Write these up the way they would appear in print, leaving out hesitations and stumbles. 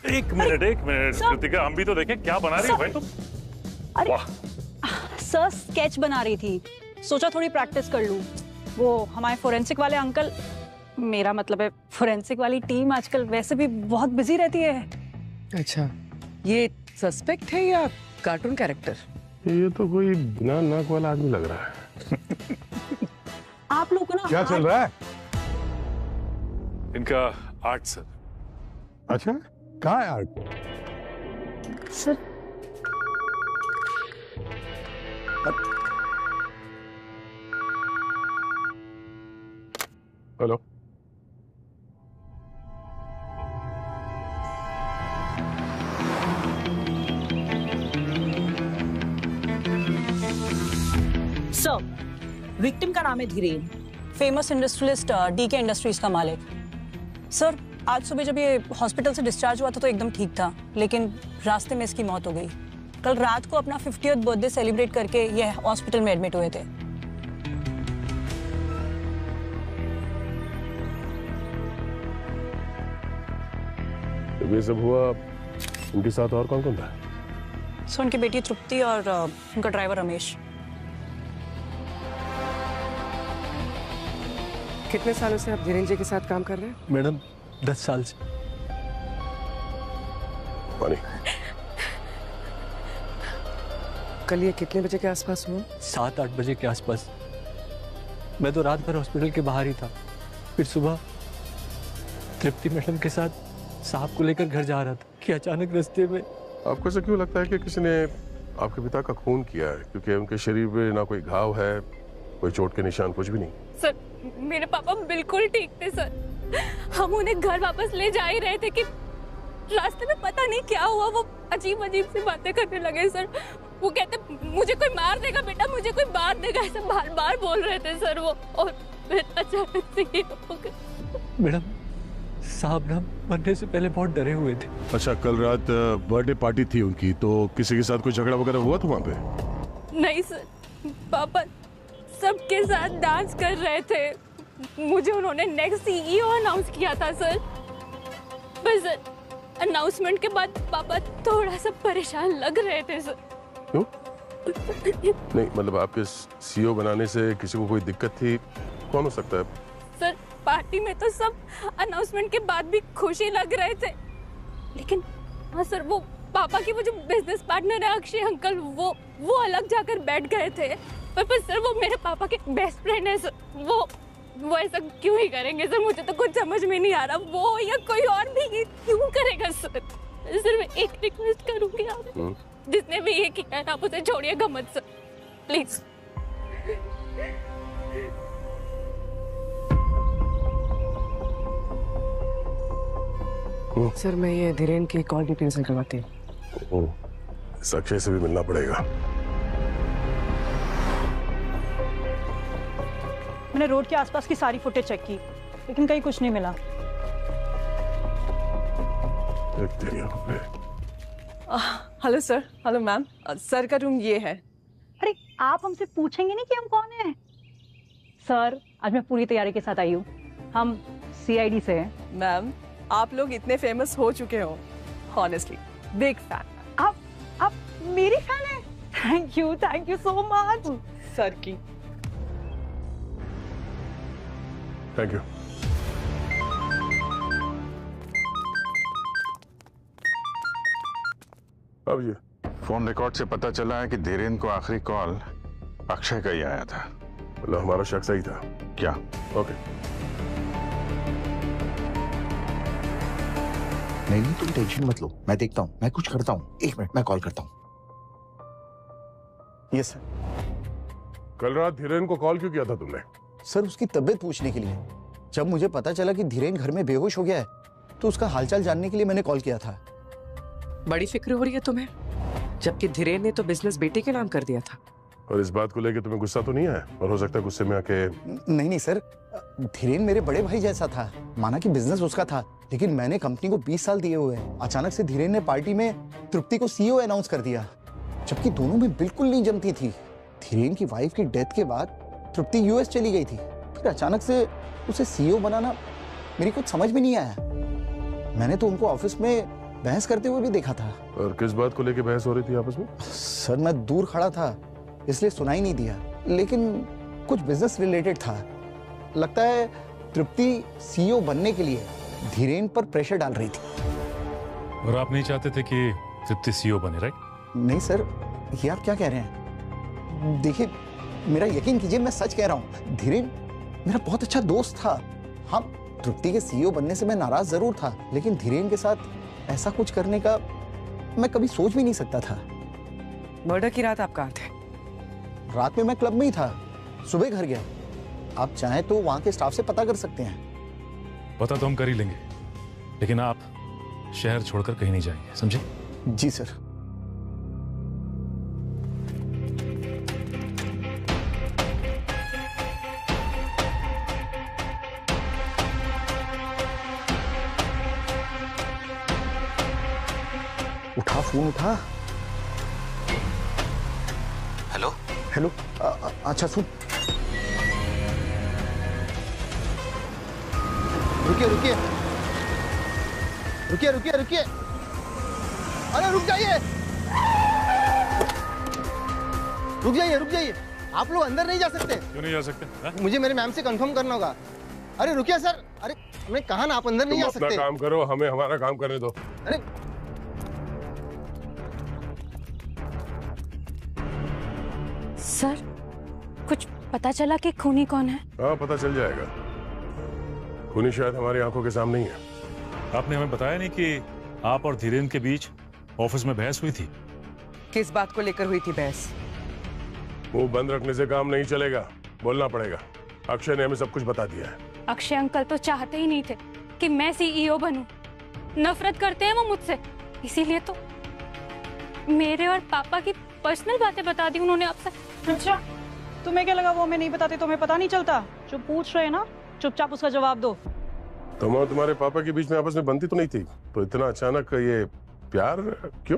एक मिनट कृतिका, हम भी तो देखें क्या बना रही हो भाई तुम। अरे वाह सर, स्केच बना रही थी, सोचा थोड़ी प्रैक्टिस कर लूं। वो हमारे फोरेंसिक वाले अंकल, मेरा मतलब है फोरेंसिक वाली टीम आजकल वैसे भी बहुत बिजी रहती है। अच्छा, ये सस्पेक्ट है या कार्टून कैरेक्टर? ये तो कोई बिना नाक वाला आदमी लग रहा है। आप लोग को ना क्या चल रहा है? इनका आर्ट सर। अच्छा, कहाँ है art? Sir hello, sir, victim का नाम है Dhiren, famous industrialist DK industries का मालिक। सर, आज सुबह जब ये हॉस्पिटल से डिस्चार्ज हुआ था तो एकदम ठीक था, लेकिन रास्ते में इसकी मौत हो गई। कल रात को अपना 50th बर्थडे सेलिब्रेट करके ये हॉस्पिटल में एडमिट हुए थे। जब ये सब हुआ उनके साथ और कौन कौन था? सर, उनकी बेटी तृप्ति और उनका ड्राइवर रमेश। कितने सालों से आप धीरेन जी के साथ काम कर रहे हैं? मैडम 10 साल से। पानी। कल ये कितने बजे के आसपास हुआ? 7-8 बजे के आसपास। मैं तो रात भर हॉस्पिटल के बाहर ही था, फिर सुबह तृप्ति मैडम के साथ साहब को लेकर घर जा रहा था कि अचानक रास्ते में। आपको ऐसा क्यों लगता है कि किसी ने आपके पिता का खून किया है? क्योंकि उनके शरीर पे ना कोई घाव है, कोई चोट के निशान, कुछ भी नहीं। सर, मेरे पापा बिल्कुल ठीक थे सर। हम उन्हें घर वापस ले जा ही रहे थे कि रास्ते में पता नहीं क्या हुआ, वो अजीब अजीब सी बातें करने लगे सर। वो कहते मुझे कोई मार देगा बेटा, मुझे कोई मार देगा, ऐसे बार बार बोल रहे थे सर वो। और फिर अचानक से ये हो गया। मैडम, साहब ना मरने से पहले बहुत डरे हुए थे। अच्छा, कल रात बर्थडे पार्टी थी उनकी, तो किसी के साथ कोई झगड़ा वगैरह हुआ था वहाँ पे? नहीं सर, पापा सबके साथ डांस कर रहे थे। मुझे उन्होंने नेक्स्ट सीईओ अनाउंस किया था सर। बस अनाउंसमेंट के बाद पापा थोड़ा सा परेशान लग रहे थे सर। क्यों? नहीं मतलब आपके सीईओ बनाने से किसी को कोई दिक्कत थी? कौन हो सकता है? सर, पार्टी में तो सब अनाउंसमेंट के बाद भी खुशी लग रहे थे, लेकिन हाँ सर, वो पापा की वो जो बिजनेस पार्टनर है अक्षय अंकल, वो अलग जाकर बैठ गए थे। पर सर, वो मेरे पापा के बेस्ट फ्रेंड है सर। वो ऐसा क्यों ही करेंगे सर? मुझे तो कुछ समझ में नहीं आ रहा, वो या कोई और भी ये क्यों करेगा सर? सर, मैं एक रिक्वेस्ट करूंगी, आप जिसने भी ये किया है आप उसे छोड़िएगा मत सर, प्लीज। सर, मैं ये धीरेन की कॉल डिटेल्स निकलवाती हूँ। इस अक्षय से भी मिलना पड़ेगा। मैंने रोड के आसपास की सारी फुटेज चेक की, लेकिन कहीं कुछ नहीं मिला। Hello sir. Hello ma'am. Sir का रूम ये है। अरे, आप हमसे पूछेंगे नहीं कि हम कौन हैं? सर, आज मैं पूरी तैयारी के साथ आई हूँ। हम सीआईडी से हैं। मैम, आप लोग इतने फेमस हो चुके हो, ऑनेस्टली बिग फैन। आप मेरी फैन हैं? Thank you so much. Sir की। Thank you. अब ये फोन रिकॉर्ड से पता चला है कि धीरेन को आखिरी कॉल अक्षय का ही आया था। मतलब हमारा शक सही था क्या? ओके। नहीं, तुम टेंशन मत लो, मैं देखता हूँ, मैं कुछ करता हूँ। 1 मिनट, मैं कॉल करता हूँ। Yes sir. कल रात धीरेन को कॉल क्यों किया था तुमने? सर, उसकी तबीयत पूछने के लिए। जब मुझे पता चला कि धीरेन घर में बेहोश हो गया है, तो उसका हालचाल जानने के लिए मैंने कॉल किया था। बड़ी फिक्र हो रही है तुम्हें, जबकि धीरेन ने तो बिजनेस बेटे के नाम कर दिया था। और इस बात को लेकर तुम्हें गुस्सा तो नहीं है? और हो सकता है गुस्से में आके। नहीं सर, धीरेन मेरे बड़े भाई जैसा था। माना कि बिजनेस उसका था, लेकिन मैंने कंपनी को 20 साल दिए हुए हैं। अचानक से धीरेन ने पार्टी में तृप्ति को सीईओ अनाउंस कर दिया, जबकि दोनों में बिल्कुल नहीं जमती थी। धीरेन की वाइफ की डेथ के बाद तृप्ति यूएस चली गई थी, फिर अचानक से उसे सीईओ बनाना मेरी कुछ समझ में नहीं आया। मैंने तो उनको ऑफिस में बहस करते हुए भी देखा था। और किस बात को लेके बहस हो रही थी आपस में? सर मैं दूर खड़ा था इसलिए सुनाई नहीं दिया, लेकिन कुछ बिजनेस रिलेटेड था। लगता है तृप्ति सीईओ बनने के लिए धीरेन पर प्रेशर डाल रही थी। और आप नहीं चाहते थे कि तृप्ति सीईओ बने, राइट? नहीं सर, ये आप क्या कह रहे हैं? देखिए मेरा यकीन कीजिए, मैं सच कह रहा हूँ। धीरेन मेरा बहुत अच्छा दोस्त था। हाँ, तृप्ति के सीईओ बनने से मैं नाराज जरूर था, लेकिन धीरेन के साथ ऐसा कुछ करने का मैं कभी सोच भी नहीं सकता था। मर्डर की रात आप कहाँ थे? रात में मैं क्लब में ही था, सुबह घर गया। आप चाहें तो वहां के स्टाफ से पता कर सकते हैं। पता तो हम कर ही लेंगे, लेकिन आप शहर छोड़कर कहीं नहीं जाएंगे, समझे? जी सर। उठा, फोन उठा। हेलो हेलो, अच्छा सुन, रुकिए रुकिए रुकिए रुकिए रुकिए, अरे रुक जाइए, रुक जाइए रुक जाइए। आप लोग अंदर नहीं जा सकते। क्यों नहीं जा सकते? हा? मुझे मेरे मैम से कंफर्म करना होगा। अरे रुकिए सर, अरे हमने कहा ना आप अंदर नहीं जा अपना सकते। काम करो, हमें हमारा काम करने दो। अरे सर, कुछ पता चला कि खूनी कौन है? हाँ, पता चल जाएगा। खूनी शायद हमारी आंखों के सामने ही है। आपने हमें बताया नहीं कि आप और धीरेन के बीच ऑफिस में बहस हुई थी। किस बात को लेकर हुई थी बहस? मुंह बंद रखने से काम नहीं चलेगा, बोलना पड़ेगा। अक्षय ने हमें सब कुछ बता दिया है। अक्षय अंकल तो चाहते ही नहीं थे कि मैं सीईओ बनूं। नफरत करते हैं वो मुझसे, इसीलिए तो मेरे और पापा की पर्सनल बातें बता दी उन्होंने आपसे। अच्छा, तुम्हें क्या लगा वो हमें नहीं बताते? तुम्हें पता नहीं चलता? जो पूछ रहे हैं ना, चुपचाप उसका जवाब दो। तुम और तुम्हारे पापा के बीच में आपस में बनती तो नहीं थी, तो इतना अचानक ये प्यार क्यों?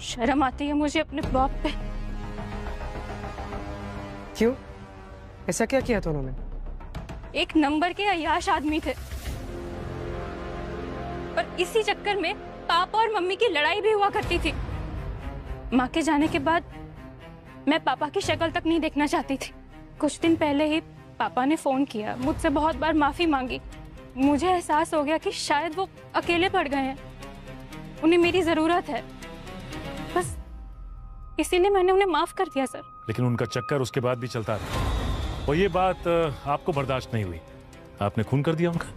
शर्म आती है मुझे अपने बाप पे। क्यों? ऐसा क्या किया था उन्होंने? एक नंबर के अय्याश आदमी थे, और इसी चक्कर में पापा और मम्मी की लड़ाई भी हुआ करती थी। माँ के जाने के बाद मैं पापा की शक्ल तक नहीं देखना चाहती थी। कुछ दिन पहले ही पापा ने फोन किया, मुझसे बहुत बार माफी मांगी। मुझे एहसास हो गया कि शायद वो अकेले पड़ गए हैं, उन्हें मेरी जरूरत है, बस इसीलिए मैंने उन्हें माफ कर दिया सर। लेकिन उनका चक्कर उसके बाद भी चलता रहा, और ये बात आपको बर्दाश्त नहीं हुई, आपने खून कर दिया उनका।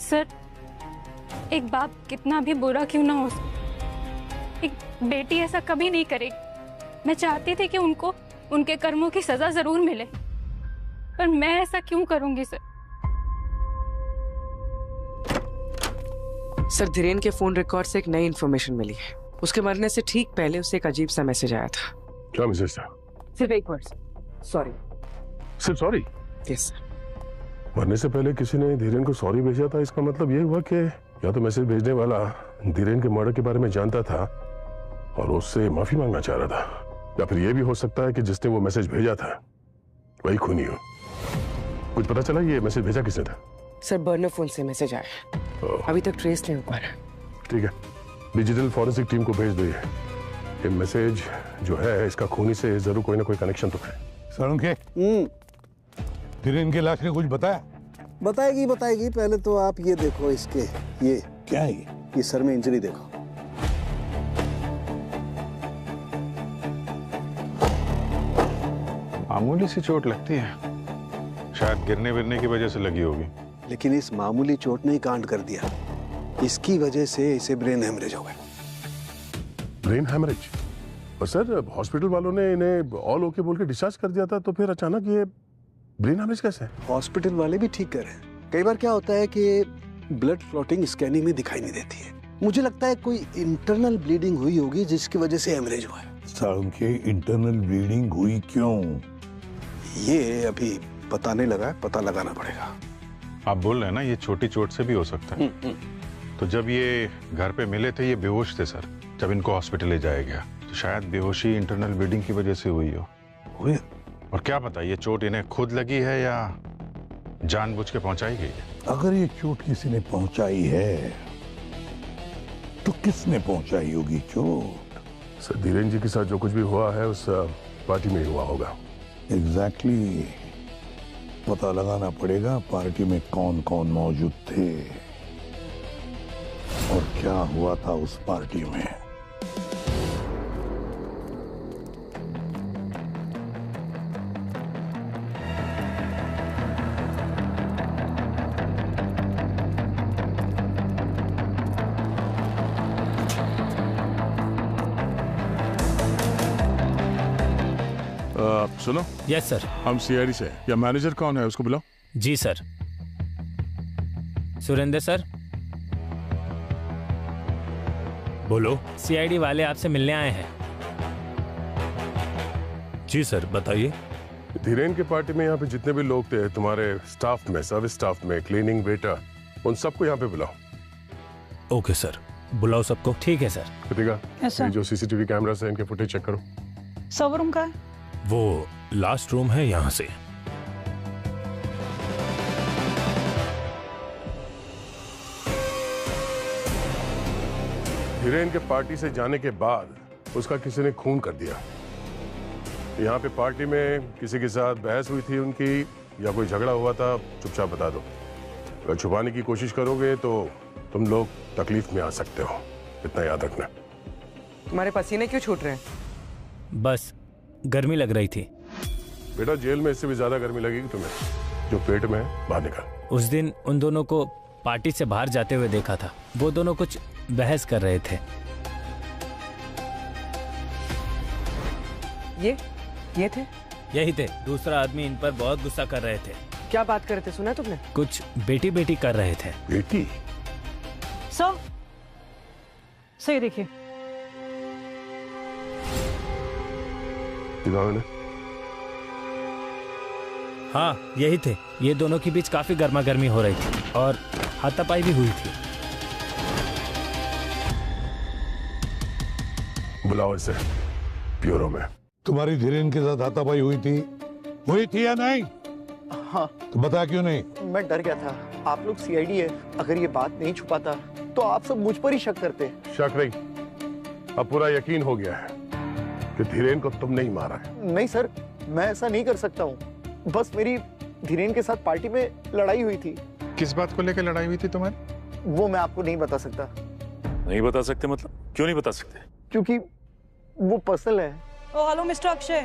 सर, एक बाप कितना भी बुरा क्यों ना हो, एक बेटी ऐसा कभी नहीं करेगी। मैं चाहती थी कि उनको उनके कर्मों की सजा जरूर मिले, पर मैं ऐसा क्यों करूंगी सर? सर, धीरेन के फोन रिकॉर्ड से एक नई इन्फॉर्मेशन मिली है। उसके मरने से ठीक पहले उसे एक अजीब सा मैसेज आया था। क्या मैसेज था? सिर्फ एक वर्ड, सॉरी। सिर्फ सॉरी? Yes sir. मरने से पहले किसी ने धीरेन को सॉरी भेजा था। इसका मतलब ये हुआ कि या तो मैसेज भेजने वाला धीरेन के मर्डर के बारे में जानता था और उससे माफी मांगना चाह रहा था, या फिर ये भी हो सकता है कि जिसने वो मैसेज भेजा था वही खूनी हो। कुछ पता चला ये मैसेज भेजा किसने था? सर, बर्नर फोन से मैसेज आया, अभी तक ट्रेस नहीं हो पा रहा। ठीक है, डिजिटल फॉरेंसिक टीम को भेज दो। ये मैसेज जो है इसका खूनी से जरूर कोई ना कोई कनेक्शन तो है। सरुण धीरेन के लाश ने कुछ बताया? बताएगी बताएगी, पहले तो आप ये देखो, इसके ये क्या है ये सर में इंजरी देखो। मामूली सी चोट लगती है, शायद गिरने विरने की वजह से लगी होगी। लेकिन इस मामूली चोट ने ही कांड कर दिया। इसकी वजह से इसे ब्रेन हेमरेज हो गया। Brain hemorrhage? और सर, हॉस्पिटल वालों ने इन्हें ऑल ओके बोल के डिस्चार्ज कर दिया था, तो फिर अचानक ये ब्रेन हेमरेज कैसे? हॉस्पिटल वाले भी ठीक कर रहे हैं। कई बार क्या होता है कि ब्लड क्लॉटिंग स्कैनिंग में दिखाई नहीं देती है। मुझे लगता है कोई इंटरनल ब्लीडिंग हुई होगी जिसकी वजह से हेमरेज हुआ है। सरुण के इंटरनल ब्लीडिंग हुई क्यों? ये अभी पता नहीं लगा है, पता लगाना पड़ेगा। आप बोल रहे हैं ना ये छोटी चोट से भी हो सकता है। तो जब ये घर पे मिले थे ये बेहोश थे सर, जब इनको हॉस्पिटल ले जाया गया, तो शायद बेहोशी इंटरनल ब्लीडिंग की वजह से हुई हो। और क्या पता ये चोट इन्हें खुद लगी है या जानबूझ के पहुंचाई गई है। अगर ये चोट किसी ने पहुंचाई है तो किसने पहुंचाई होगी चोट? सर धीरेन जी के साथ जो कुछ भी हुआ है उस पार्टी में ही हुआ होगा। एग्जैक्टली पता लगाना पड़ेगा पार्टी में कौन कौन मौजूद थे और क्या हुआ था उस पार्टी में। सुनो। Yes sir. हम सीआईडी से। या मैनेजर कौन है उसको बुलाओ। जी सर। सुरेंद्र सर। बोलो। सीआईडी वाले आपसे मिलने आए हैं। जी सर बताइए। धीरेन की पार्टी में यहाँ पे जितने भी लोग थे तुम्हारे स्टाफ में, सर्विस स्टाफ में, क्लीनिंग वेटर, उन सबको यहाँ पे बुलाओ। ओके सर, बुलाओ सबको। ठीक है सर। Kritika, Yes, sir. ये जो सीसीटीवी कैमरा है इनके फुटेज चेक करो। सर्वर रूम का है? वो लास्ट रूम है यहाँ से। धीरेन के पार्टी से जाने के बाद उसका किसी ने खून कर दिया। यहाँ पे पार्टी में किसी के साथ बहस हुई थी उनकी या कोई झगड़ा हुआ था, चुपचाप बता दो। अगर छुपाने की कोशिश करोगे तो तुम लोग तकलीफ में आ सकते हो, इतना याद रखना। तुम्हारे पसीने क्यों छूट रहे हैं? बस गर्मी लग रही थी। बेटा जेल में इससे भी ज्यादा गर्मी लगेगी तुम्हें। जो पेट में है बाहर निकाल। उस दिन उन दोनों को पार्टी से बाहर जाते हुए देखा था। वो दोनों कुछ बहस कर रहे थे। ये थे? यही थे। दूसरा आदमी इन पर बहुत गुस्सा कर रहे थे। क्या बात कर रहे थे, सुना तुमने? कुछ बेटी बेटी कर रहे थे। बेटी? सही देखिए। हाँ यही थे। ये दोनों के बीच काफी गर्मा गर्मी हो रही थी और हाथापाई भी हुई थी। बुलाओ इसे ब्यूरो में। तुम्हारी धीरेन के साथ हाथापाई हुई थी या नहीं? हाँ। तो बता क्यों नहीं? मैं डर गया था। आप लोग सीआईडी है, अगर ये बात नहीं छुपाता तो आप सब मुझ पर ही शक करते। शक नहीं, अब पूरा यकीन हो गया है कि धीरेन को तुमने ही मारा है। नहीं सर, मैं ऐसा नहीं कर सकता हूँ। बस मेरी धीरेन के साथ पार्टी में लड़ाई हुई थी। किस बात को लेकर लड़ाई हुई थी तुम्हारी? वो मैं आपको नहीं बता सकता। नहीं बता सकते मतलब? क्यों नहीं बता सकते? क्योंकि वो पर्सनल है। ओ हेलो मिस्टर अक्षय,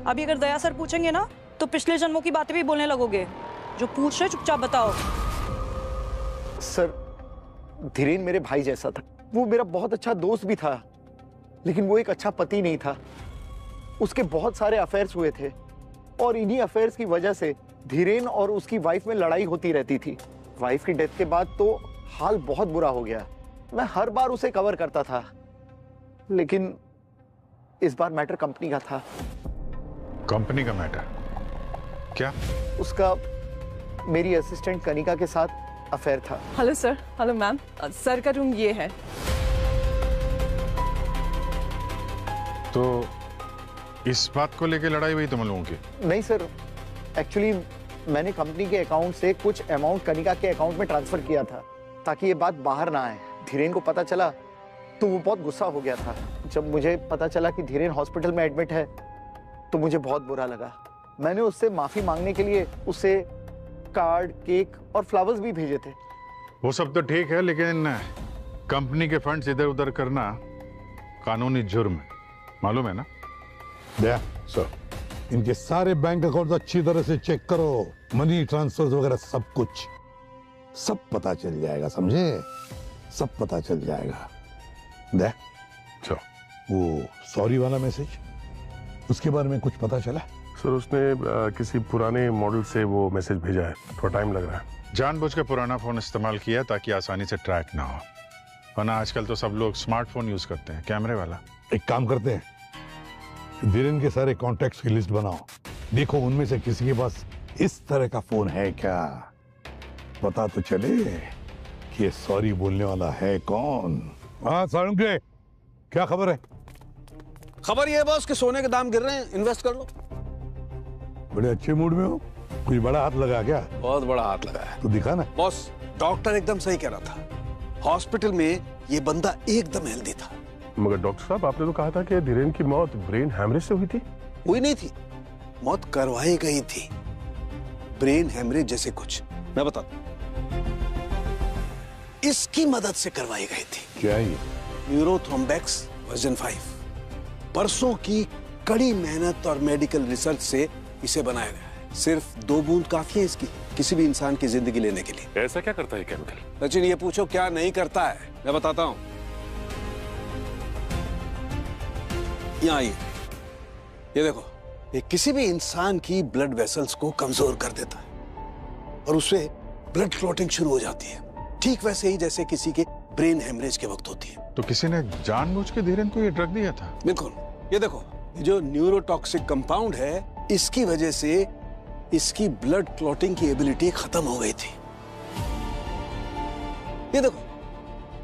अभी अगर दया सर पूछेंगे ना तो पिछले जन्मों की बातें भी बोलने लगोगे। जो पूछ रहे चुपचाप बताओ। सर धीरेन मेरे भाई जैसा था। वो मेरा बहुत अच्छा दोस्त भी था, लेकिन वो एक अच्छा पति नहीं था। उसके बहुत सारे अफेयर्स हुए थे और इन्हीं अफेयर्स की वजह से धीरेन और उसकी वाइफ में लड़ाई होती रहती थी। वाइफ की डेथ के बाद तो हाल बहुत बुरा हो गया। मैं हर बार उसे कवर करता था, लेकिन इस बार मैटर कंपनी का था। कंपनी का मैटर? क्या? उसका मेरी असिस्टेंट कनिका के साथ अफेयर था। Hello sir. Hello ma'am. Sir का रूम ये है। तो इस बात को लेकर लड़ाई हुई तुम लोगों की? नहीं सर, एक्चुअली मैंने कंपनी के अकाउंट से कुछ अमाउंट कनिका के अकाउंट में ट्रांसफर किया था ताकि ये बात बाहर ना आए। धीरेन को पता चला तो वो बहुत गुस्सा हो गया था। जब मुझे पता चला कि धीरेन हॉस्पिटल में एडमिट है तो मुझे बहुत बुरा लगा। मैंने उससे माफी मांगने के लिए उसे कार्ड, केक और फ्लावर्स भी भेजे थे। वो सब तो ठीक है, लेकिन कंपनी के फंड्स इधर उधर करना कानूनी जुर्म है, मालूम है ना? दया सर, इनके सारे बैंक अकाउंट अच्छी तरह से चेक करो। मनी ट्रांसफर वगैरह सब कुछ, सब पता चल जाएगा, समझे? सब पता चल जाएगा। दया वो सॉरी वाला मैसेज, उसके बारे में कुछ पता चला? सर उसने किसी पुराने मॉडल से वो मैसेज भेजा है, थोड़ा टाइम लग रहा है। जानबूझ के पुराना फोन इस्तेमाल किया ताकि आसानी से ट्रैक ना हो, वरना आजकल तो सब लोग स्मार्टफोन यूज करते हैं, कैमरे वाला। एक काम करते हैं, धीरेन के सारे कॉन्टैक्ट्स की लिस्ट बनाओ, देखो उनमें से किसी के पास इस तरह का फोन है क्या, पता तो चले कि ये सॉरी बोलने वाला है कौन। हाँ सारुण के क्या खबर है? खबर ये है बॉस कि सोने के दाम गिर रहे हैं, इन्वेस्ट कर लो। बड़े अच्छे मूड में हो। कुछ बड़ा हाथ लगा क्या? बहुत बड़ा हाथ लगा है। तो दिखा ना। बॉस, डॉक्टर एकदम सही कह रहा था। हॉस्पिटल में ये बंदा एकदम हेल्दी था। मगर डॉक्टर साहब, आपने तो कहा था कि धीरेन की मौत ब्रेन हैमरेज से हुई थी। हुई नहीं थी, मौत करवाई गई थी। ब्रेन हेमरेज जैसे कुछ, मैं बताता हूं। इसकी मदद से करवाई गई थी। क्या ये? न्यूरोथ्रोम्बेक्स वर्जन 5। बरसों की कड़ी मेहनत और मेडिकल रिसर्च से इसे बनाया गया है। सिर्फ 2 बूंद काफी है इसकी किसी भी इंसान की जिंदगी लेने के लिए। ऐसा क्या करता है केमिकल? सचिन, ये पूछो क्या नहीं करता है, मैं बताता हूं। यहाँ आइए, ये देखो, ये किसी भी इंसान की ब्लड वेसल्स को कमजोर कर देता है और उससे ब्लड क्लॉटिंग शुरू हो जाती है, ठीक वैसे ही जैसे किसी के ब्रेन हेमरेज के वक्त होती है। तो किसी ने जानबूझ के धीरेन को ये ड्रग दिया था? बिल्कुल। ये देखो, ये जो न्यूरोटॉक्सिक कंपाउंड है, इसकी वजह से इसकी ब्लड क्लॉटिंग की एबिलिटी खत्म हो गई थी। ये देखो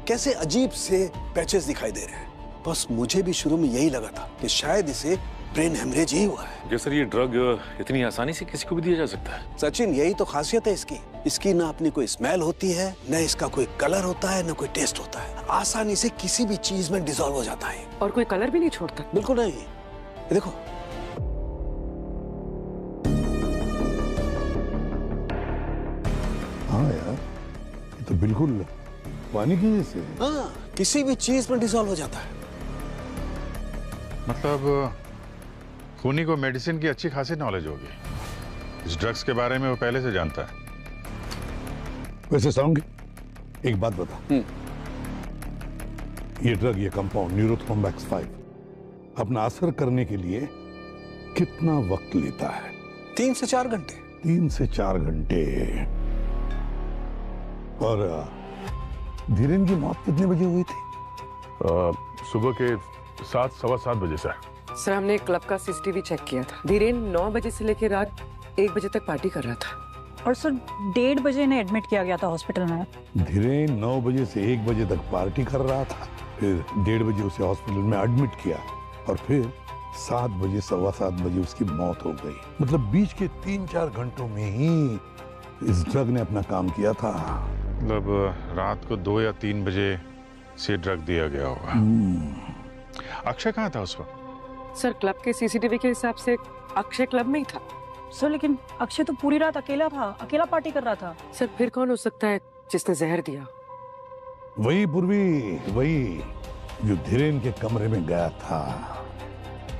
कैसे अजीब से पैचेस दिखाई दे रहे हैं। बस मुझे भी शुरू में यही लगा था कि शायद इसे ब्रेन हेमरेज ही हुआ है। सर, ये ड्रग इतनी आसानी से किसी को भी दिया जा सकता है? सचिन, यही तो खासियत है इसकी। इसकी ना अपनी कोई स्मेल होती है, न इसका कोई कलर होता है, न कोई टेस्ट होता है। आसानी से किसी भी चीज में डिसॉल्व हो जाता है और कोई कलर भी नहीं छोड़ता। बिल्कुल नहीं। ये देखो, हाँ यार, ये तो बिल्कुल पानी की जैसे है। हाँ, किसी भी चीज में डिसॉल्व हो जाता है। मतलब खूनी को मेडिसिन की अच्छी खासी नॉलेज होगी। इस ड्रग्स के बारे में वो पहले से जानता है। वैसे साउंड, एक बात बता, ये ड्रग, ये कंपाउंड न्यूरोथ्रोम्बेक्स 5 अपना असर करने के लिए कितना वक्त लेता है? 3 से 4 घंटे। 3 से 4 घंटे। और धीरेन की मौत कितने बजे हुई थी? सुबह के 7, सवा 7 बजे से। सर, हमने क्लब का सीसीटीवी चेक किया था। धीरेन 9 बजे से लेकर रात 1 बजे तक पार्टी कर रहा था। और सर 1:30 बजे इन्हें एडमिट किया गया था हॉस्पिटल में। धीरेन 9 बजे से 1 बजे तक पार्टी कर रहा था, फिर 1:30 बजे उसे हॉस्पिटल में एडमिट किया और फिर 7 बजे, सवा 7 बजे उसकी मौत हो गई। मतलब बीच के 3-4 घंटों में ही इस ड्रग ने अपना काम किया था। मतलब रात को 2 या 3 बजे से ड्रग दिया गया होगा। अक्षय कहाँ था उस वक्त? सर, क्लब के सीसीटीवी के हिसाब से अक्षय क्लब में ही था। सर, लेकिन अक्षय तो पूरी रात अकेला था, अकेला पार्टी कर रहा था। सर, फिर कौन हो सकता है जिसने जहर दिया? वही पूर्वी, वही जो धीरेन के कमरे में गया था।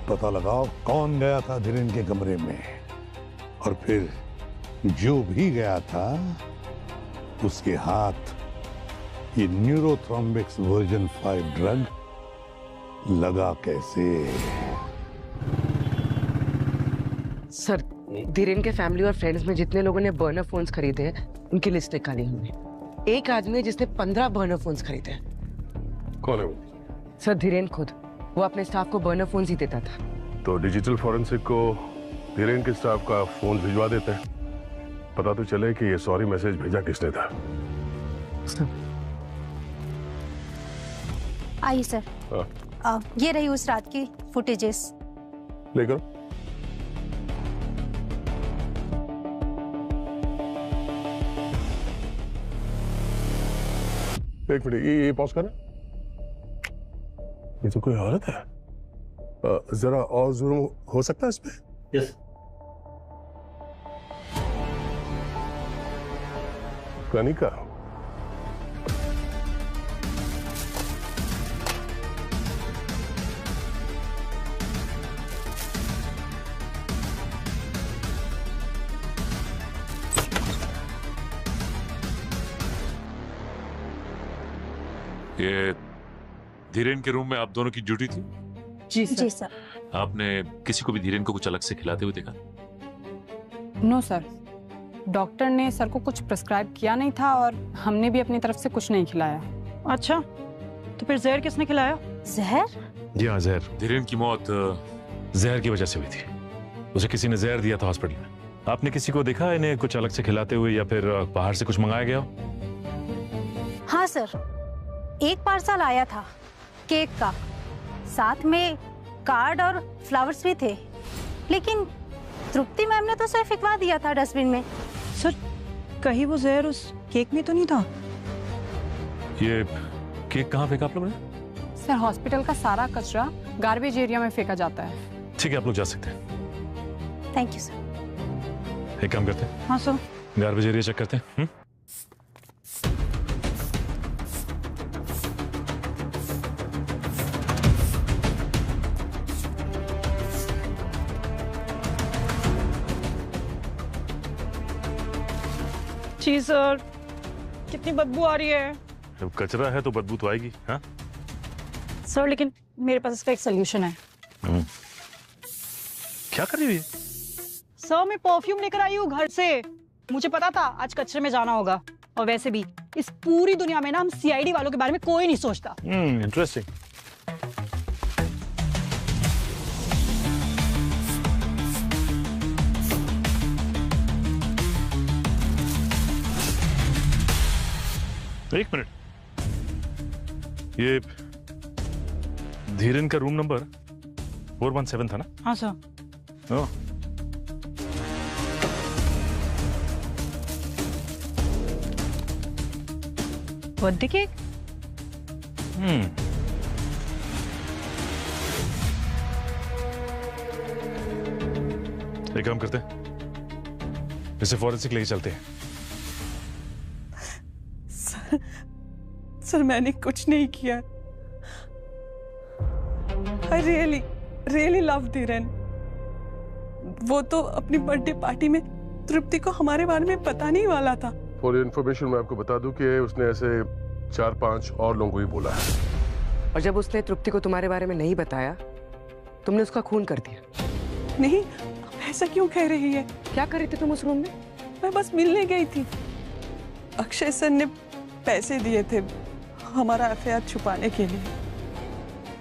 पता लगाओ कौन गया था धीरेन के कमरे में, और फिर जो भी गया था उसके हाथ ये न्यूरोथ्रोम्बिक्स वर्जन 5 ड्रग लगा कैसे? सर, धीरेन के फैमिली और फ्रेंड्स में जितने लोगों ने बर्नर फोन्स खरीदे हैं, उनकी लिस्ट निकाली हमने। एक आदमी है जिसने 15 बर्नर फोन्स खरीदे हैं। कौन है वो? सर, धीरेन खुद। वो अपने स्टाफ को बर्नर फोन्स ही देता था। तो डिजिटल फॉरेंसिक को धीरेन के स्टाफ का फोन भिजवा देते हैं, पता तो चले कि ये सॉरी मैसेज भेजा किसने था। आइए सर। ये रही उस रात की फुटेजेस। लेकर एक मिनट, ये पॉज करना। ये तो कोई औरत है। जरा और जूम हो सकता है इसमें? यस। कनिका, ये धीरेन के रूम में आप दोनों की ड्यूटी थी? जी सर। जी सर। आपने किसी को भी धीरेन को कुछ अलग से खिलाते हुए देखा? नो सर, डॉक्टर ने सर को कुछ प्रिस्क्राइब किया नहीं था और हमने भी अपनी तरफ से कुछ नहीं खिलाया। अच्छा, तो फिर जहर किसने खिलाया? जहर? जी हाँ, जहर। धीरेन की मौत जहर की वजह से हुई थी। उसे किसी ने जहर दिया था हॉस्पिटल में। आपने किसी को देखा इन्हें कुछ अलग से खिलाते हुए, या फिर बाहर से कुछ मंगाया गया हो? हाँ सर, एक पार्सल आया था केक का, साथ में कार्ड और फ्लावर्स भी थे, लेकिन तृप्ति मैम ने तो सिर्फ फेंकवा दिया था डस्टबिन में। सर कहीं वो जहर उस केक में तो नहीं था? ये केक कहाँ फेंका आप लोगों ने? सर हॉस्पिटल का सारा कचरा गार्बेज एरिया में फेंका जाता है। ठीक है, आप लोग जा सकते हैं। Thank you sir. एक काम करते हैं। हाँ सर। गार्बेज एरिया चेक करते हैं। जी सर, कितनी बदबू आ रही है। जब कचरा है तो बदबू तो आएगी। हाँ सर लेकिन मेरे पास इसका एक सोल्यूशन है। क्या कर रही है? सर मैं परफ्यूम लेकर आई हूँ घर से। मुझे पता था आज कचरे में जाना होगा, और वैसे भी इस पूरी दुनिया में ना हम सीआईडी वालों के बारे में कोई नहीं सोचता। इंटरेस्टिंग। एक मिनट, ये धीरेन का रूम नंबर 417 था ना? हाँ सर। ओह, बर्थडे केक? एक काम करते हैं, इसे फॉरेंसिक लेके चलते हैं। सर मैंने कुछ नहीं किया। I really love Dhiren. वो तो अपनी बर्थडे पार्टी में तृप्ति को हमारे बारे में पता नहीं वाला था। फॉर इन्फॉर्मेशन मैं आपको बता दूं कि उसने ऐसे 4-5 और लोगों को ही बोला है। और जब उसने तृप्ति को तुम्हारे बारे में नहीं बताया, तुमने उसका खून कर दिया। नहीं, ऐसा क्यों कह रही है? क्या कर रही थी तुम उस रूम में? मैं बस मिलने गई थी। अक्षय सर ने पैसे दिए थे हमारा अफेयर छुपाने के लिए।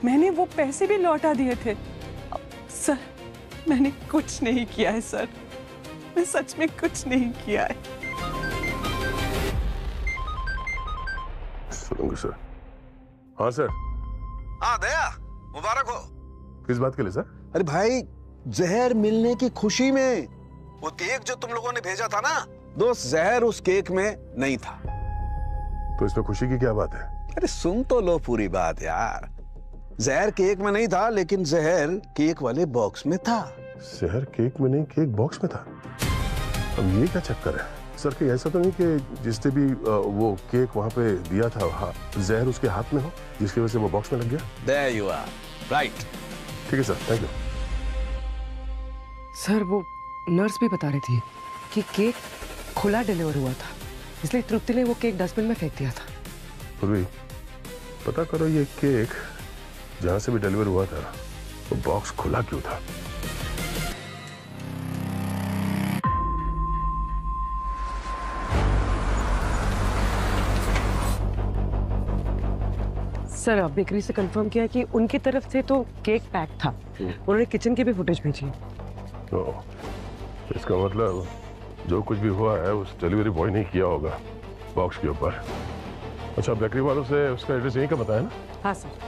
मैंने वो पैसे भी लौटा दिए थे। सर मैंने कुछ नहीं किया है सर, मैं सच में कुछ नहीं किया है। सुनूंगा सर। हाँ सर। हाँ दया, मुबारक हो। किस बात के लिए सर? अरे भाई, जहर मिलने की खुशी में वो केक जो तुम लोगों ने भेजा था ना दोस्त, जहर उस केक में नहीं था। तो इसमें खुशी की क्या बात है? अरे सुन तो लो पूरी बात यार। जहर केक में नहीं था, लेकिन जहर केक वाले बॉक्स में था। जहर केक में नहीं, केक बॉक्स में था। अब ये क्या चक्कर है सर? कि ऐसा तो नहीं कि जिसने भी वो केक वहां पे दिया था, हाँ, जहर उसके हाथ में हो जिसकी वजह से वो बॉक्स में लग गया? There you are. Right. ठीक है सर, थैंक यू। सर वो नर्स भी बता रही थी कि केक खुला डिलीवर हुआ था, इसलिए तृप्ति ने वो केक डस्टबिन में फेंक दिया था। पूर्वी, पता करो ये केक जहां से भी डिलीवर हुआ था वो बॉक्स खुला क्यों था? सर बेकरी से कंफर्म किया कि उनकी तरफ से तो केक पैक था। उन्होंने किचन की भी फुटेज भेजी। इसका मतलब जो कुछ भी हुआ है उस डिलीवरी बॉय ने किया होगा बॉक्स के ऊपर। अच्छा, बेकरी वालों से उसका एड्रेस यहीं का बताया ना? हाँ सर।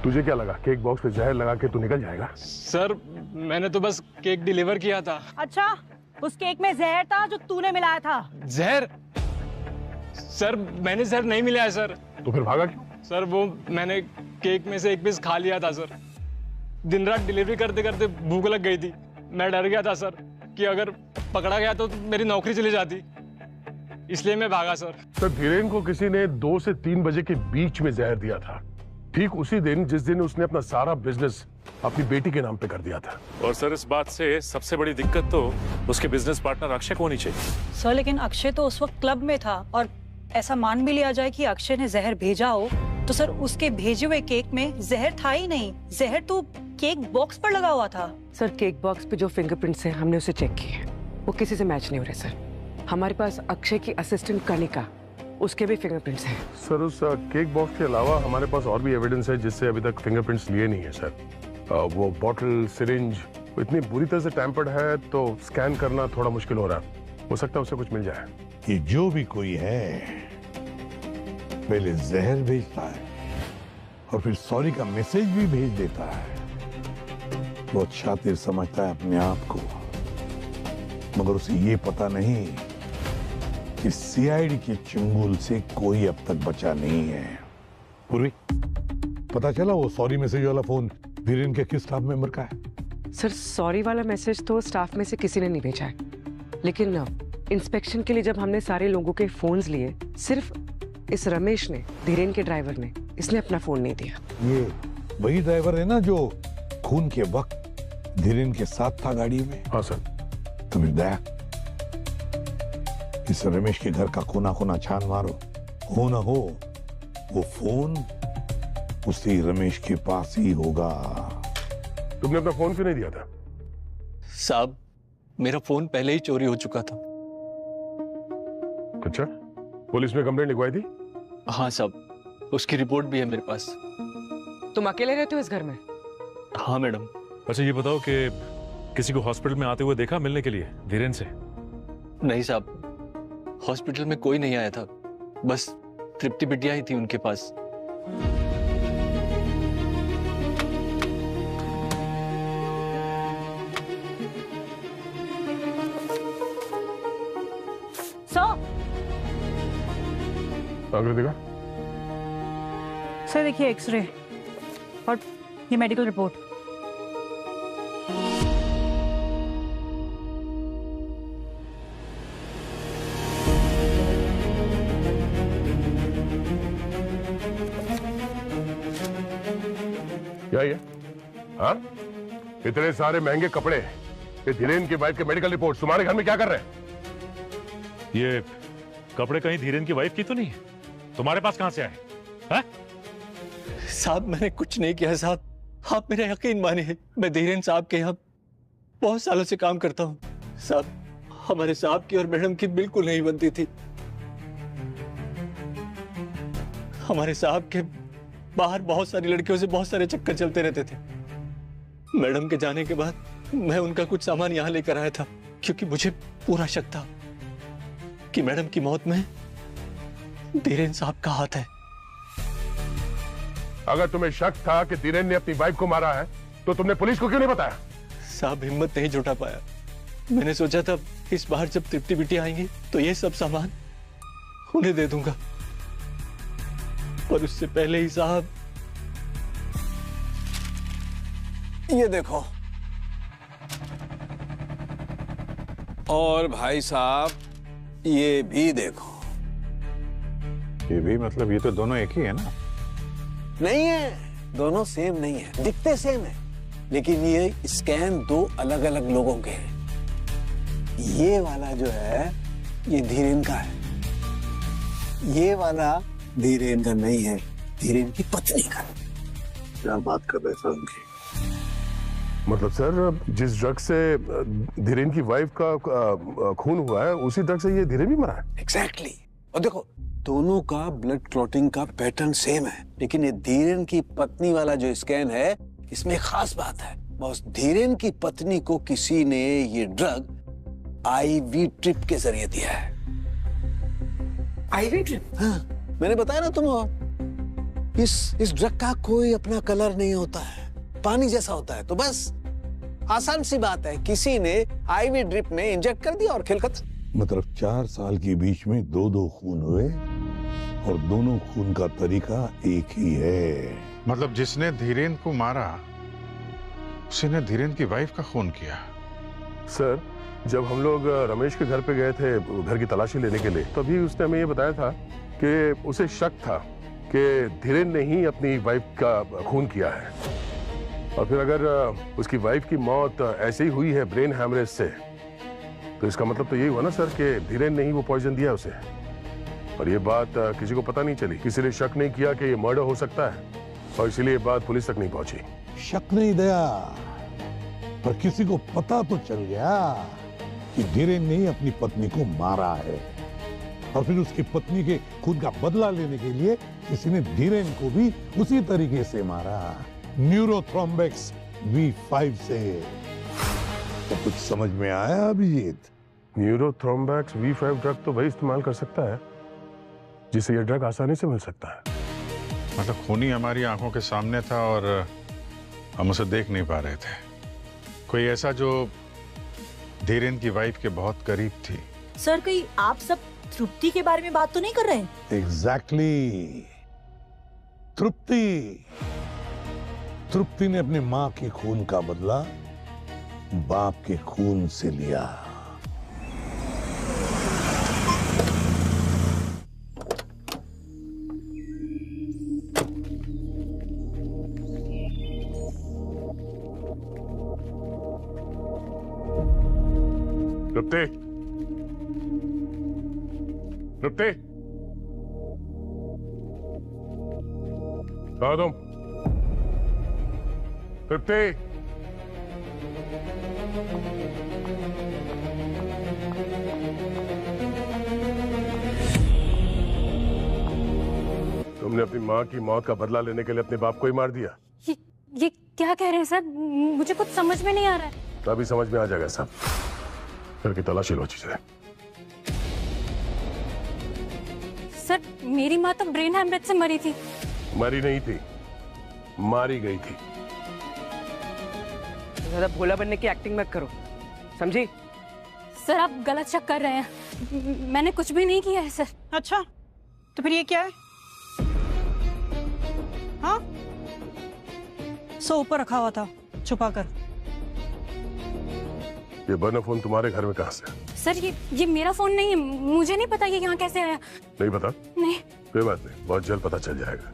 तुझे क्या लगा केक बॉक्स पे जहर लगा के तू निकल जाएगा? सर मैंने तो बस केक डिलीवर किया था। अच्छा, उस केक में जहर था जो तूने मिलाया था? जहर? सर मैंने जहर नहीं मिलाया सर। तो फिर भागा क्यों? सर वो मैंने केक में से एक पीस खा लिया था सर। दिन रात डिलीवरी करते करते भूख लग गई थी। मैं डर गया था सर कि अगर पकड़ा गया तो मेरी नौकरी चली जाती, इसलिए मैं भागा सर। सर धीरेन को किसी ने 2 से 3 बजे के बीच में जहर दिया था, ठीक उसी दिन जिस दिन उसने अपना सारा बिजनेस अपनी बेटी के नाम पे कर दिया था। और सर इस बात से सबसे बड़ी दिक्कत तो उसके बिजनेस पार्टनर अक्षय को होनी चाहिए। सर लेकिन अक्षय तो उस वक्त क्लब में था, और ऐसा मान भी लिया जाए कि अक्षय ने जहर भेजा हो तो सर उसके भेजे हुए केक में जहर था ही नहीं, जहर तो केक बॉक्स पर लगा हुआ था। सर केक बॉक्स पे जो फिंगरप्रिंट्स हैं हमने उसे चेक किए, वो किसी से मैच नहीं हो रहे सर। हमारे पास अक्षय की असिस्टेंट कनिका, उसके भी फिंगरप्रिंट्स हैं। सर उस केक बॉक्स के अलावा हमारे पास और भी एविडेंस है जिससे अभी तक फिंगरप्रिंट्स लिए नहीं है सर। वो बॉटल, सिरिंज इतनी बुरी तरह से टैम्पर्ड है तो स्कैन करना थोड़ा मुश्किल हो रहा है। हो सकता है उससे कुछ मिल जाए। ये जो भी कोई है पहले जहर भेजता है और फिर सॉरी का मैसेज भी भेज देता है। बहुत शातिर समझता है अपने आप को, मगर उसे ये पता नहीं कि सीआईडी के चंगुल से कोई अब तक बचा नहीं है। पूर्वी, पता चला वो सॉरी मैसेज वाला फोन धीरेन के किस स्टाफ मेंबर का है? सर सॉरी वाला मैसेज तो स्टाफ में से किसी ने नहीं भेजा है, लेकिन इंस्पेक्शन के लिए जब हमने सारे लोगों के फोन्स लिए, सिर्फ इस रमेश ने, धीरेन के ड्राइवर ने, इसने अपना फोन नहीं दिया। ये वही ड्राइवर है ना जो खून के वक्त धीरेन के साथ था गाड़ी में? हाँ सर। तो फिर दया, इस रमेश के घर का कोना कोना छान मारो, हो ना हो वो फोन उसी रमेश के पास ही होगा। तुमने अपना फोन क्यों नहीं दिया था? साहब मेरा फोन पहले ही चोरी हो चुका था। अच्छा, पुलिस में कंप्लेंट लिखवाई थी? हाँ साहब, उसकी रिपोर्ट भी है मेरे पास। तुम अकेले रहते हो इस घर में? हाँ मैडम। अच्छा ये बताओ कि किसी को हॉस्पिटल में आते हुए देखा मिलने के लिए धीरेन से? नहीं साहब, हॉस्पिटल में कोई नहीं आया था, बस तृप्ति बिटिया ही थी उनके पास। सर देखिए एक्सरे और ये मेडिकल रिपोर्ट। क्या ये? हाँ? इतने सारे महंगे कपड़े, ये धीरेन की वाइफ के मेडिकल रिपोर्ट तुम्हारे घर में क्या कर रहे हैं? ये कपड़े कहीं धीरेन की वाइफ की तो नहीं? तुम्हारे पास कहां से आए? हाँ? साहब मैंने कुछ नहीं किया साहब, आप मेरा यकीन मानिए, मैं धीरेन साहब के यहाँ बहुत सालों से काम करता हूँ साहब। हमारे साहब की और मैडम की बिल्कुल नहीं बनती थी। हमारे साहब के बाहर बहुत सारी लड़कियों से बहुत सारे चक्कर चलते रहते थे। मैडम के जाने के बाद मैं उनका कुछ सामान यहाँ लेकर आया था, क्योंकि मुझे पूरा शक था कि मैडम की मौत में धीरेन साहब का हाथ है। अगर तुम्हें शक था कि धीरेन ने अपनी वाइफ को मारा है तो तुमने पुलिस को क्यों नहीं बताया? साहब हिम्मत नहीं जुटा पाया। मैंने सोचा था इस बार जब तृप्ति बिटिया आएंगी तो ये सब सामान उन्हें दे दूंगा, पर उससे पहले ही साहब ये देखो। और भाई साहब ये भी देखो। ये भी मतलब ये तो दोनों एक ही है ना? नहीं है, दोनों सेम नहीं है, दिखते सेम है, लेकिन ये स्कैन दो अलग अलग लोगों के हैं। ये वाला जो है ये धीरेन का है, ये वाला धीरेन का नहीं है, धीरेन की पत्नी का। क्या बात कर रहे सर उनकी? मतलब सर जिस ड्रग से धीरेन की वाइफ का खून हुआ है उसी ड्रग से ये धीरेन भी मरा है? एग्जैक्टली। और देखो दोनों का ब्लड क्लॉटिंग का पैटर्न सेम है, लेकिन ये धीरेन की पत्नी वाला जो स्कैन है इसमें एक खास बात है। बॉस, धीरेन की पत्नी को किसी ने ये ड्रग आईवी ट्रिप के जरिए दिया है। IV drip? हाँ, मैंने बताया ना तुम, इस ड्रग का कोई अपना कलर नहीं होता है, पानी जैसा होता है। तो बस आसान सी बात है, किसी ने आईवी ड्रिप में इंजेक्ट कर दिया और खेल खत्म। मतलब 4 साल के बीच में 2 खून हुए और दोनों खून का तरीका एक ही है। मतलब जिसने धीरेन को मारा उसी ने धीरेन की वाइफ का खून किया? सर जब हम लोग रमेश के घर पे गए थे घर की तलाशी लेने के लिए, तभी उसने हमें ये बताया था कि उसे शक था कि धीरेन ने ही अपनी वाइफ का खून किया है। और फिर अगर उसकी वाइफ की मौत ऐसे ही हुई है ब्रेन हैमरेज से, तो इसका मतलब तो यही हुआ ना सर कि धीरेन ने ही वो पॉइजन दिया उसे। और ये बात किसी को पता नहीं चली, किसी ने शक नहीं किया कि ये मर्डर हो सकता है, और इसीलिए ये बात पुलिस तक नहीं पहुंची। शक नहीं दया, पर किसी को पता तो चल गया कि धीरेन ने अपनी पत्नी को मारा है, और फिर उसकी पत्नी के खून का बदला लेने के लिए किसी ने धीरेन को भी उसी तरीके से मारा, न्यूरोथ्रोम्बेक्स V5 से। तो कुछ समझ में आया अभिजीत? न्यूरोथ्रोम्बेक्स V5 ड्रग तो वही इस्तेमाल कर सकता है जिसे ये ड्रग आसानी से मिल सकता है। मतलब खूनी हमारी आंखों के सामने था और हम उसे देख नहीं पा रहे थे। कोई ऐसा जो धीरेन की वाइफ के बहुत करीब थी। सर कहीं आप सब तृप्ति के बारे में बात तो नहीं कर रहे? एग्जैक्टली। तृप्ति ने अपनी मां के खून का बदला बाप के खून से लिया। तृप्ति, तृप्ति, कहाँ तुम? तृप्ति, तुमने अपनी माँ की मौत का बदला लेने के लिए अपने बाप को ही मार दिया। ये क्या कह रहे हैं सर? मुझे कुछ समझ में नहीं आ रहा है। तभी समझ में आ जाएगा सब। फिर की तलाशी लो अच्छी से। सर मेरी माँ तो ब्रेन हैमरेज से मरी थी। मरी नहीं थी, मारी गई थी। ज्यादा भोला बनने की एक्टिंग मत करो, समझी? सर आप गलत शक कर रहे हैं, मैंने कुछ भी नहीं किया है सर। अच्छा तो फिर ये क्या है? हाँ ऊपर रखा हुआ था छुपा कर। ये बर्नर फोन तुम्हारे घर में कहाँ से? सर ये मेरा फोन नहीं है, मुझे नहीं पता ये यहाँ कैसे आया। नहीं पता? नहीं। कोई बात नहीं, बहुत जल्द पता चल जाएगा।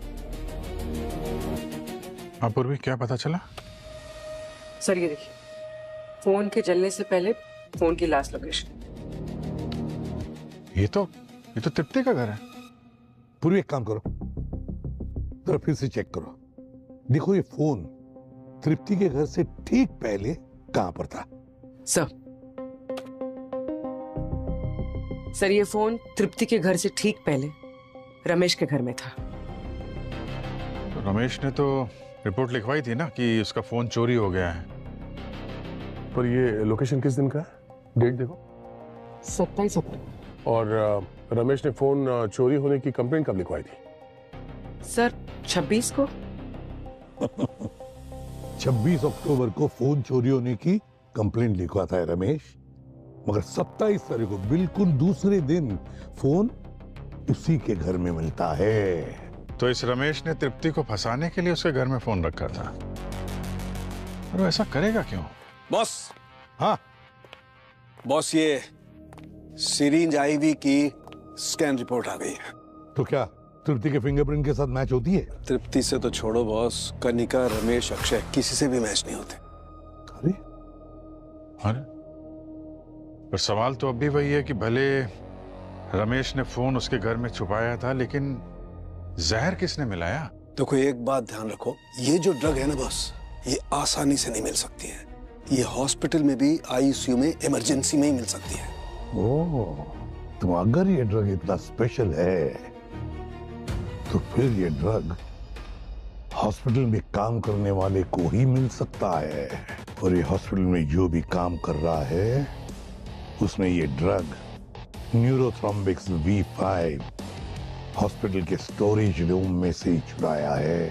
अपूर्वी क्या पता चला? सर ये देखिए, फोन के जलने से पहले फोन की लास्ट लोकेशन। ये तो तृप्ति का घर है। पूरी एक काम करो, जरा फिर से चेक करो। देखो ये फोन तृप्ति के घर से ठीक पहले कहां पर था? सर ये फोन तृप्ति के घर से ठीक पहले रमेश के घर में था। तो रमेश ने तो रिपोर्ट लिखवाई थी ना कि उसका फोन चोरी हो गया है। पर ये लोकेशन किस दिन का है? डेट देखो। 27 अप्रैल। और रमेश ने फोन चोरी होने की कंप्लेंट कब लिखवाई थी? सर 26 को। 26 अक्टूबर को फोन चोरी होने की कंप्लेंट लिखवाता है रमेश, मगर 27 तारीख को बिल्कुल दूसरे दिन फोन उसी के घर में मिलता है। तो इस रमेश ने तृप्ति को फंसाने के लिए उसके घर में फोन रखा था। और वो ऐसा करेगा क्यों? बॉस। हाँ बॉस, ये सिरिंज आईवी की स्कैन रिपोर्ट आ गई है। तो क्या तृप्ति के फिंगरप्रिंट के साथ मैच होती है? तृप्ति से तो छोड़ो बॉस, कनिका, रमेश, अक्षय किसी से भी मैच नहीं होते। अरे पर सवाल तो अब भी वही है कि भले रमेश ने फोन उसके घर में छुपाया था, लेकिन जहर किसने मिलाया? देखो एक बात ध्यान रखो, ये जो ड्रग है ना बॉस, ये आसानी से नहीं मिल सकती है। ये हॉस्पिटल में भी, आईसीयू में, इमरजेंसी में ही मिल सकती है। ओह, तो अगर ये ड्रग इतना स्पेशल है तो फिर ये ड्रग हॉस्पिटल में काम करने वाले को ही मिल सकता है। और ये हॉस्पिटल में जो भी काम कर रहा है उसने ये ड्रग न्यूरोथ्रोम्बिक्स V5 हॉस्पिटल के स्टोरेज रूम में से ही चुराया है।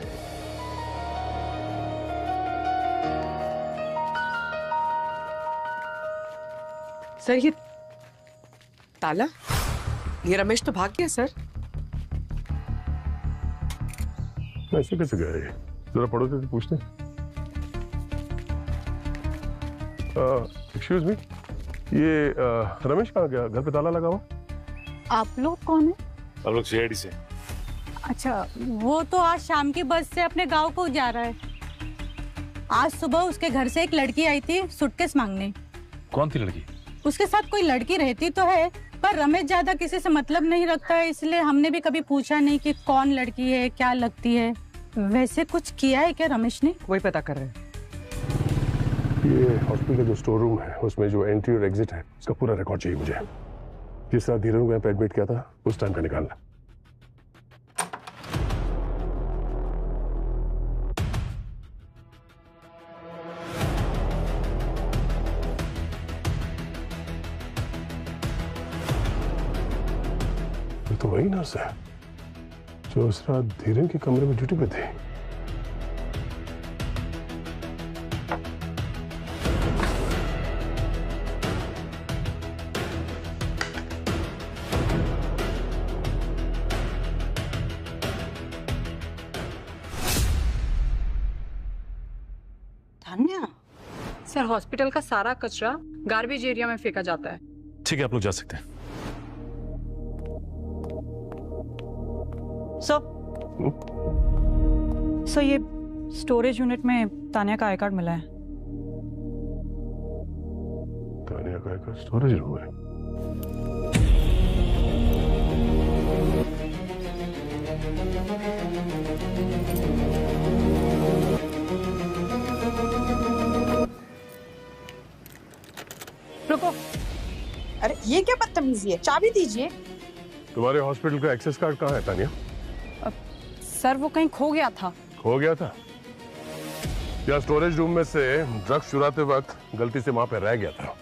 सर ये ताला, ये रमेश तो भाग गया सर। ऐसे कैसे गए? जरा पड़ोसी से पूछते। एक्सक्यूज मी, ये रमेश कहाँ गया? घर पे ताला लगा हुआ। आप लोग कौन है? हम लोग सीआईडी से। अच्छा, वो तो आज शाम की बस से अपने गांव को जा रहा है। आज सुबह उसके घर से एक लड़की आई थी सूटकेस मांगने। कौन थी लड़की? उसके साथ कोई लड़की रहती तो है, पर रमेश ज्यादा किसी से मतलब नहीं रखता है, इसलिए हमने भी कभी पूछा नहीं कि कौन लड़की है, क्या लगती है। वैसे कुछ किया है क्या रमेश ने? वही पता कर रहे हैं। ये हॉस्पिटल का जो स्टोर रूम है उसमें जो एंट्री और एग्जिट है उसका पूरा रिकॉर्ड चाहिए मुझे। जिस रात धीरेन को यहाँ पे एडमिट किया था उस टाइम का निकालना। ये तो वही नर्स है जो उस रात धीरेन के कमरे में ड्यूटी पे थी। सर हॉस्पिटल का सारा कचरा गार्बेज एरिया में फेंका जाता है। ठीक है, आप लोग जा सकते हैं। सर ये स्टोरेज यूनिट में तानिया का आई कार्ड मिला है। तानिया का आई कार्ड स्टोरेज रूम में? रुको, अरे ये क्या बदतमीजी है, चाबी दीजिए। तुम्हारे हॉस्पिटल का एक्सेस कार्ड कहाँ है तानिया? सर वो कहीं खो गया था। खो गया था या स्टोरेज रूम में से ड्रग्स चुराते वक्त गलती से वहां पे रह गया था?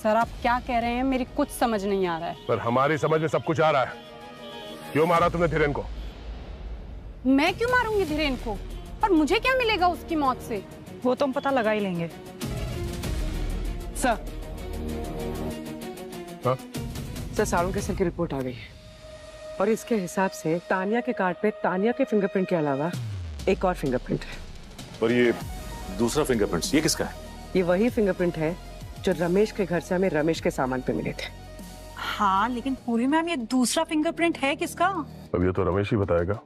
सर आप क्या कह रहे हैं, मेरी कुछ समझ नहीं आ रहा है। पर हमारी समझ में सब कुछ आ रहा है। क्यों मारा तुमने धीरेन को? मैं क्यों मारूंगी धीरेन को? और मुझे क्या मिलेगा उसकी मौत से? वो तो हम पता लगा ही लेंगे। सर सर साड़ू के सर की रिपोर्ट आ गई है और इसके हिसाब से तानिया के कार्ड पे तानिया के फिंगरप्रिंट के अलावा एक और फिंगरप्रिंट है। और ये दूसरा फिंगरप्रिंट ये किसका है? ये वही फिंगरप्रिंट है जो रमेश के घर से हमें रमेश के सामान पे मिले थे। हाँ लेकिन पूरी मैम ये दूसरा फिंगरप्रिंट है किसका? अब ये तो रमेश ही बताएगा।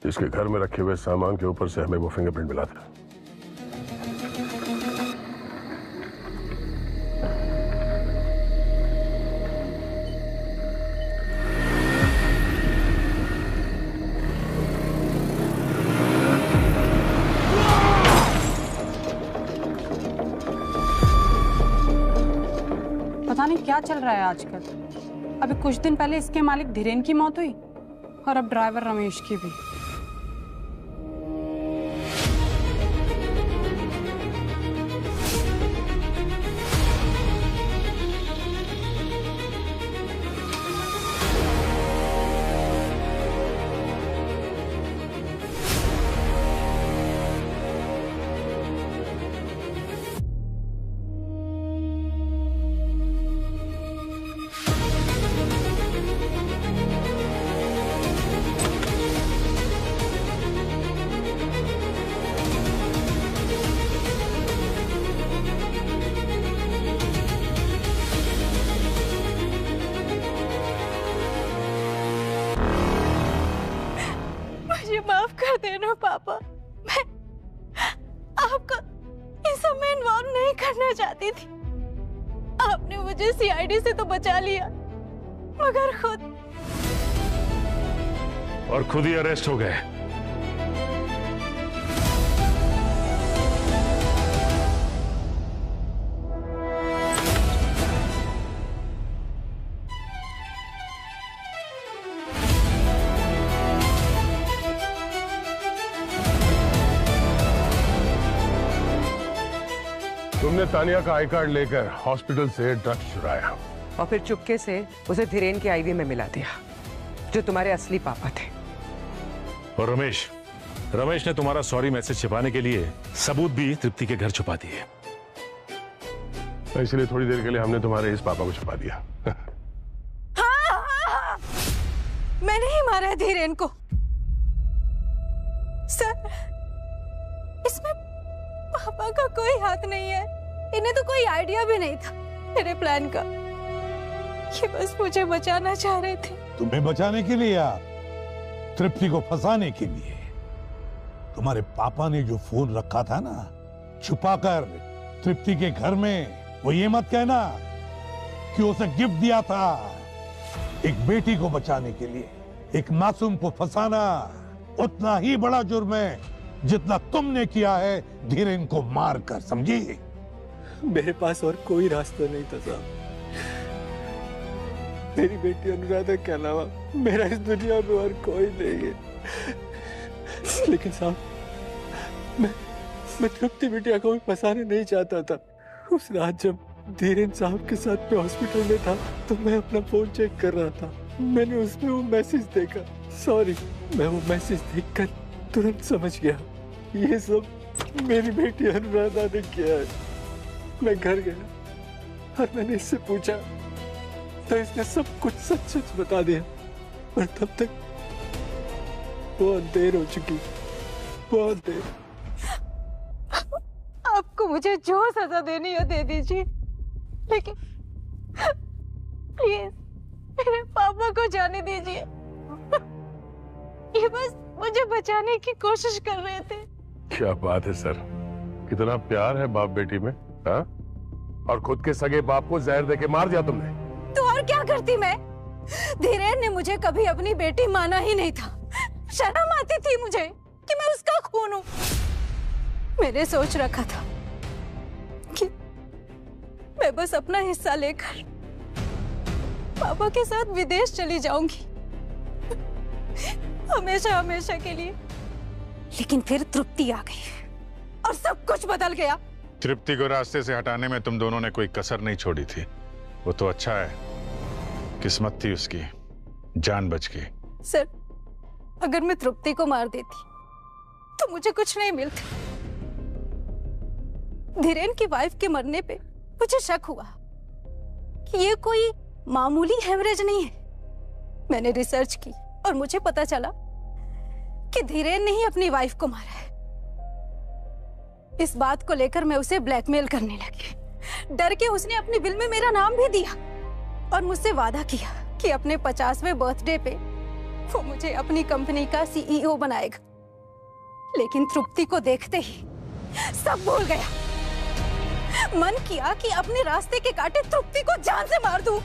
इसके घर में रखे हुए सामान के ऊपर से हमें वो फिंगरप्रिंट मिला था। पता नहीं क्या चल रहा है आजकल। अभी कुछ दिन पहले इसके मालिक धीरेन की मौत हुई और अब ड्राइवर रमेश की भी। माफ कर देना पापा, मैं आपको इस सब में इन्वॉल्व नहीं करना चाहती थी। आपने मुझे सीआईडी से तो बचा लिया मगर खुद ही अरेस्ट हो गए। तुमने तानिया का आई कार्ड लेकर हॉस्पिटल से ड्रग्स चुराया और फिर चुपके से उसे धीरेन के आईवी में मिला दिया जो तुम्हारे असली पापा थे। और रमेश ने तुम्हारा सॉरी मैसेज छिपाने के लिए सबूत भी तृप्ति के घर छुपा दिए। इसलिए थोड़ी देर के लिए हमने तुम्हारे इस पापा को छुपा दिया। हाँ। मैंने ही मारा है धीरेन को। सर इसमें पापा का कोई हाथ नहीं है। इन्हें तो कोई आइडिया भी नहीं था मेरे प्लान का। ये बस मुझे बचाना चाह रहे थे। तुम्हें बचाने के लिए या तृप्ति को फंसाने के लिए? तुम्हारे पापा ने जो फोन रखा था ना छुपाकर तृप्ति के घर में, वो ये मत कहना कि उसे गिफ्ट दिया था। एक बेटी को बचाने के लिए एक मासूम को फंसाना उतना ही बड़ा जुर्म है जितना तुमने किया है धीरेन को मारकर, समझी? मेरे पास और कोई रास्ता नहीं था साहब। मेरी बेटी अनुराधा के अलावा मेरा इस दुनिया में और कोई नहीं है। लेकिन साहब मैं तृप्ति बिटिया को भी फंसाने नहीं चाहता था। उस रात जब धीरेन साहब के साथ मैं हॉस्पिटल में था तो मैं अपना फोन चेक कर रहा था। मैंने उसमें वो मैसेज देखा। सॉरी, मैं वो मैसेज देखकर तुरंत समझ गया ये सब मेरी बेटी अनुराधा ने किया है। मैं घर गया और मैंने इससे पूछा तो इसने सब कुछ सच सच बता दिया। पर तब तक बहुत देर हो चुकी, बहुत देर। आपको मुझे जो सजा देनी हो दे दीजिए, लेकिन प्लीज मेरे पापा को जाने दीजिए। ये बस मुझे बचाने की कोशिश कर रहे थे। क्या बात है सर, कितना प्यार है बाप बेटी में, हाँ? और खुद के सगे बाप को जहर देके मार दिया तुमने। तो और क्या करती मैं? धीरेन ने मुझे कभी अपनी बेटी माना ही नहीं था। शर्म आती थी मुझे कि मैं उसका खून हूं। मैंने सोच रखा था कि मैं बस अपना हिस्सा लेकर पापा के साथ विदेश चली जाऊंगी, हमेशा हमेशा के लिए। लेकिन फिर तृप्ति आ गई और सब कुछ बदल गया। तृप्ति को रास्ते से हटाने में तुम दोनों ने कोई कसर नहीं छोड़ी थी। वो तो अच्छा है, किस्मत थी उसकी, जान बच गई। सर, अगर मैं तृप्ति को मार देती तो मुझे कुछ नहीं मिलता। धीरेन की वाइफ के मरने पे मुझे शक हुआ कि ये कोई मामूली हेमरेज नहीं है। मैंने रिसर्च की और मुझे पता चला कि धीरेन ने ही अपनी वाइफ को मारा है। इस बात को लेकर मैं उसे ब्लैकमेल करने लगी। डर के उसने अपने बिल में मेरा नाम भी दिया और मुझसे वादा किया कि अपने 50वें बर्थडे पे वो मुझे अपनी कंपनी का CEO बनाएगा। लेकिन तृप्ति को देखते ही सब भूल गया। मन किया कि अपने रास्ते के कांटे तृप्ति को जान से मार दूं।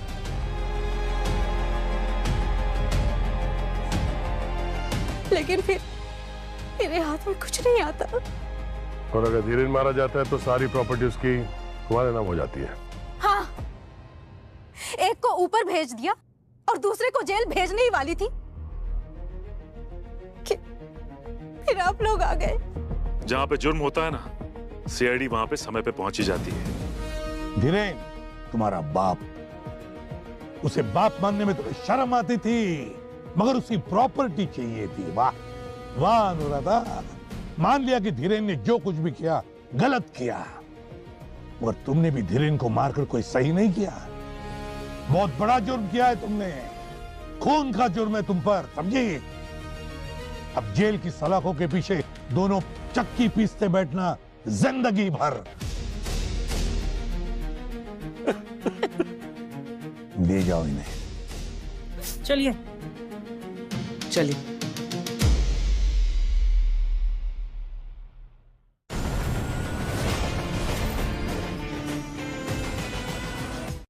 लेकिन फिर मेरे हाथ में कुछ नहीं आता। और अगर धीरेन मारा जाता है तो सारी प्रॉपर्टी उसकी तुम्हारे नाम हो जाती है। हाँ, एक को ऊपर भेज दिया और दूसरे को जेल भेजने ही वाली थी कि फिर आप लोग आ गए। जहां पे जुर्म होता है ना, CID वहां पे समय पे पहुंच ही जाती है। धीरेन तुम्हारा बाप, उसे बाप मानने में तुम्हें शर्म आती थी, मगर उसकी प्रॉपर्टी चाहिए थी। वाह वाह अनुराधा, मान लिया कि धीरेन ने जो कुछ भी किया गलत किया, मगर तुमने भी धीरेन को मारकर कोई सही नहीं किया। बहुत बड़ा जुर्म किया है तुमने, खून का जुर्म है तुम पर, समझी? अब जेल की सलाखों के पीछे दोनों चक्की पीसते बैठना जिंदगी भर। ले जाओ इन्हें। चलिए चलिए।